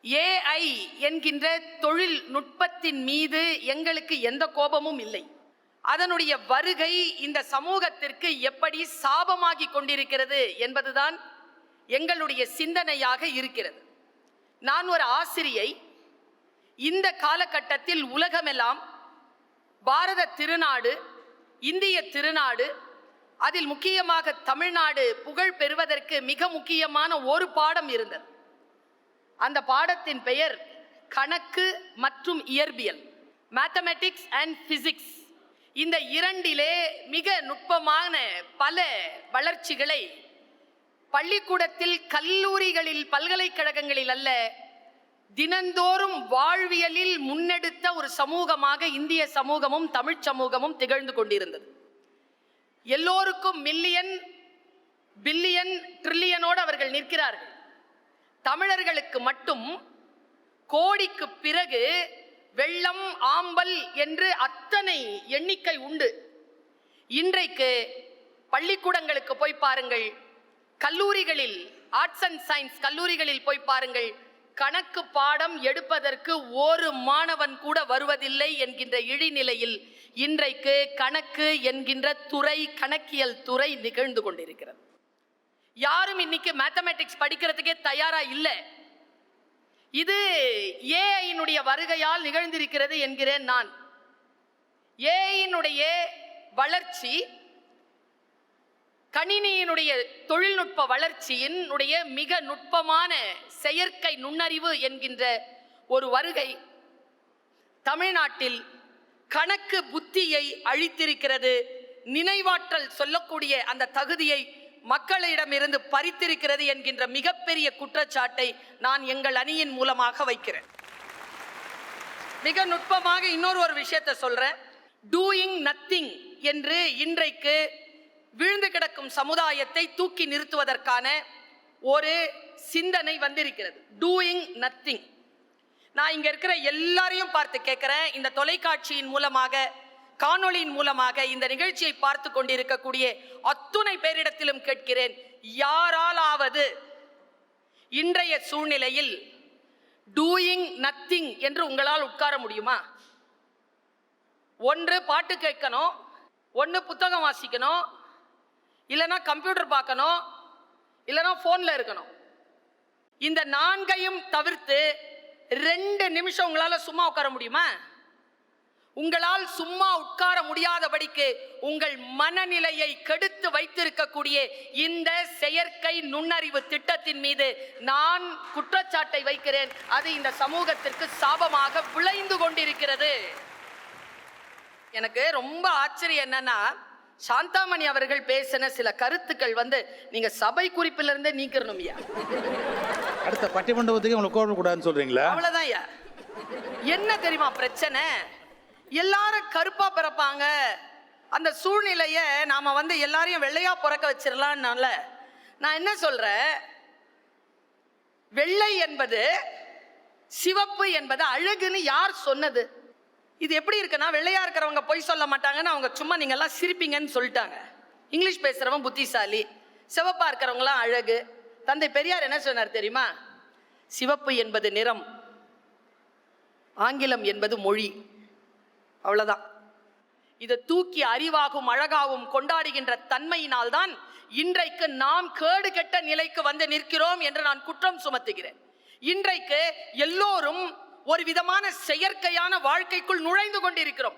AI என்கின்ற தொழில்நுட்பத்தின் மீது எங்களுக்கு எந்த கோபமும் இல்லை. அதனுடைய வருகை இந்த சமூகத்திற்கு எப்படி சாபமாகி கொண்டிருக்கிறது என்பதுதான் எங்களுடைய சிந்தனையாக இருக்கிறது. நான் ஒரு ஆசிரியை. இந்த காலகட்டத்தில் உலகமெல்லாம் பாரத திருநாடு, இந்திய திருநாடு, அதில் முக்கியமாக தமிழ்நாடு புகழ் பெறுவதற்கு மிக முக்கியமான ஒரு பாடம் இருந்தது. அந்த பாடத்தின் பெயர் கணக்கு மற்றும் இயற்பியல், மேத்தமெட்டிக்ஸ் அண்ட் பிசிக்ஸ். இந்த இரண்டிலே மிக நுட்பமான பல வளர்ச்சிகளை பள்ளிக்கூடத்தில், கல்லூரிகளில், பல்கலைக்கழகங்களில் அல்ல, தினந்தோறும் வாழ்வியலில் முன்னெடுத்த ஒரு சமூகமாக இந்திய சமூகமும் தமிழ் சமூகமும் திகழ்ந்து கொண்டிருந்தது. எல்லோருக்கும் மில்லியன், பில்லியன், ட்ரில்லியனோடு அவர்கள் நிற்கிறார்கள். தமிழர்களுக்கு மட்டும் கோடிக்கு பிறகு வெள்ளம், ஆம்பல் என்று அத்தனை எண்ணிக்கை உண்டு. இன்றைக்கு பள்ளிக்கூடங்களுக்கு போய் பாருங்கள், கல்லூரிகளில், ஆர்ட்ஸ் அண்ட் சயின்ஸ் கல்லூரிகளில் போய் பாருங்கள், கணக்கு பாடம் எடுப்பதற்கு ஒரு மாணவன் கூட வருவதில்லை என்கின்ற இழிநிலையில் இன்றைக்கு கணக்கு என்கின்ற துறை, கணக்கியல் துறை நிகழ்ந்து கொண்டிருக்கிறது. யாரும் இன்னைக்கு மேத்தமெட்டிக்ஸ் படிக்கிறதுக்கே தயாரா இல்லை. இது ஏஐனுடைய வருகையால் நிகழ்ந்திருக்கிறது என்கிறேன் நான். ஏஐனுடைய வளர்ச்சி, கணினியினுடைய தொழில்நுட்ப வளர்ச்சியினுடைய மிக நுட்பமான செயற்கை நுண்ணறிவு என்கின்ற ஒரு வருகை தமிழ்நாட்டில் கணக்கு புத்தியை அழித்திருக்கிறது. நினைவாற்றல் சொல்லக்கூடிய அந்த தகுதியை மக்களிடமிருந்து பறித்திருக்கிறது என்கின்ற மிகப்பெரிய குற்றச்சாட்டை நான் எங்கள் அணியின் மூலமாக வைக்கிறேன். மிக நுட்பமாக இன்னொரு விஷயத்தை சொல்றேன். டூயிங் நத்திங் என்று இன்றைக்கு விழுந்து கிடக்கும் சமுதாயத்தை தூக்கி நிறுத்துவதற்கான ஒரு சிந்தனை வந்திருக்கிறது. Doing nothing. நான் இங்க இருக்கிற எல்லாரையும் பார்த்து கேட்கிறேன். இந்த தொலைக்காட்சியின் மூலமாக, காணொளியின் மூலமாக இந்த நிகழ்ச்சியை பார்த்து கொண்டிருக்கக்கூடிய அத்துணை பேரிடத்திலும் கேட்கிறேன், யாராலாவது இன்றைய சூழ்நிலையில் டூயிங் நத்திங் என்று உங்களால் உட்கார முடியுமா? ஒன்று பாட்டு கேட்கணும், ஒன்று புத்தகம் வாசிக்கணும், இல்லைனா கம்ப்யூட்டர் பார்க்கணும், இல்லைனா போன்ல இருக்கணும். இந்த நான்கையும் தவிர்த்து 2 நிமிஷம் உங்களால சும்மா உட்கார முடியுமா? உங்களால் சும்மா உட்கார முடியாதபடிக்கு உங்கள் மனநிலையை கெடுத்து வைத்திருக்கக்கூடிய இந்த செயற்கை நுண்ணறிவு திட்டத்தின் மீது நான் குற்றச்சாட்டை வைக்கிறேன். அது இந்த சமூகத்திற்கு சாபமாக விளைந்து கொண்டிருக்கிறது. எனக்கு ரொம்ப ஆச்சரியம் என்னன்னா, சாந்தாமணி அவர்கள் பேசின சில கருத்துக்கள் நீங்க சபை குறிப்பிலிருந்தே நீக்கணும். அடுத்த பட்டிமண்டபத்துக்கு உங்களுக்கு கோபப்படக்கூடாதுன்னு சொல்றீங்களா? அவ்வளவுதான். என்ன தெரியுமா பிரச்சனை? எல்லாரும் கருப்பா பிறப்பாங்க. அந்த சூழ்நிலையை நாம எல்லாரையும் வெள்ளையா பிறக்க வச்சிடலாம்னால நான் என்ன சொல்றேன், வெள்ளை என்பது, சிவப்பு என்பது அழகுன்னு யார் சொன்னது? இது எப்படி இருக்குன்னா, வெள்ளையா இருக்கிறவங்க பொய் சொல்ல மாட்டாங்கன்னு அவங்க சும்மா நீங்க எல்லாம் சிரிப்பீங்கன்னு சொல்லிட்டாங்க. இங்கிலீஷ் பேசுறவன் புத்திசாலி, சிவப்பா இருக்கிறவங்களாம் அழகு. தந்தை பெரியார் என்ன சொன்னார் தெரியுமா? சிவப்பு என்பது நிறம், ஆங்கிலம் என்பது மொழி. அவ்வளவுதான். இதை தூக்கி அறிவாகவும் அழகாகவும் கொண்டாடுகின்ற தன்மையினால் தான் இன்றைக்கு நாம் கேடு கெட்ட நிலைக்கு நிற்கிறோம் என்று நான் குற்றம் சுமத்துகிறேன். இன்றைக்கு எல்லோரும் ஒரு விதமான செயற்கையான வாழ்க்கைக்குள் நுழைந்து கொண்டிருக்கிறோம்.